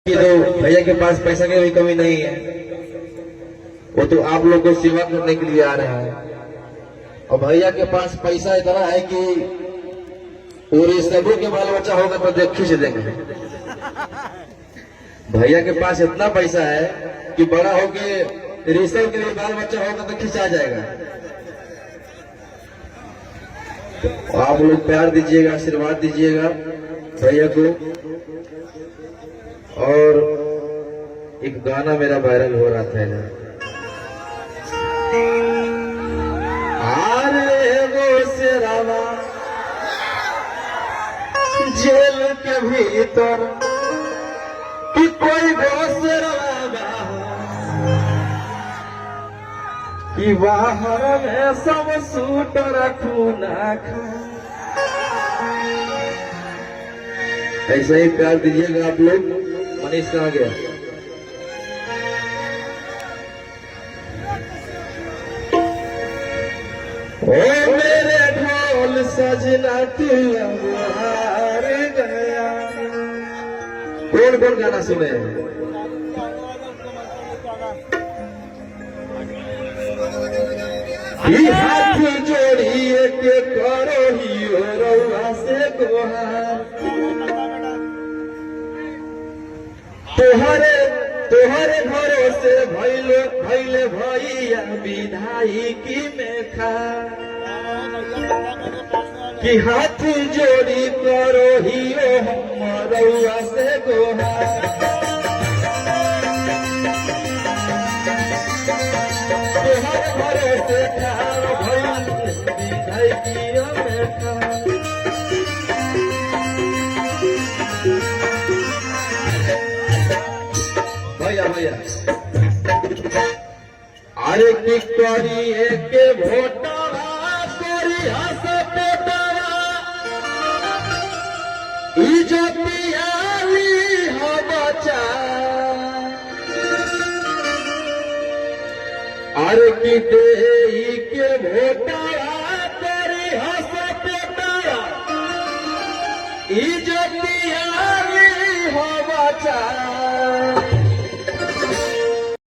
तो भैया के पास पैसा की भी कमी नहीं है, वो तो आप लोग को सेवा करने के लिए आ रहे हैं। और भैया के पास पैसा इतना है कि पूरे सबों के बाल बच्चा होगा तो देख खींच देंगे। भैया के पास इतना पैसा है कि बड़ा होके ऋषभ के लिए बाल बच्चा होगा तो खिंचा जाएगा। आप लोग प्यार दीजिएगा, आशीर्वाद दीजिएगा भैया को। और एक गाना मेरा वायरल हो रहा था ना, जेल के भीतर कि कोई कि बाहर में सब सूट रखू ना खा। ऐसा ही प्यार दीजिएगा आप लोग। मनीष कहाँ गया? ओ मेरे ढोल सजना तू हार गया। कौन कौन गाना सुने? हाथ जोड़िए के करो ही रउआ से गोहार। तोहरे भरोसे भैले भैया विधायकी में खा कि हाथ जोड़ी करो ही हम रउआ से गोहार। तोहरे भरोसे विधायकी में खा। भैया अरे की करिए के भोटवा करी हसपोटवा इज्जतियाली हो बचा। अरे की देई के भोटवा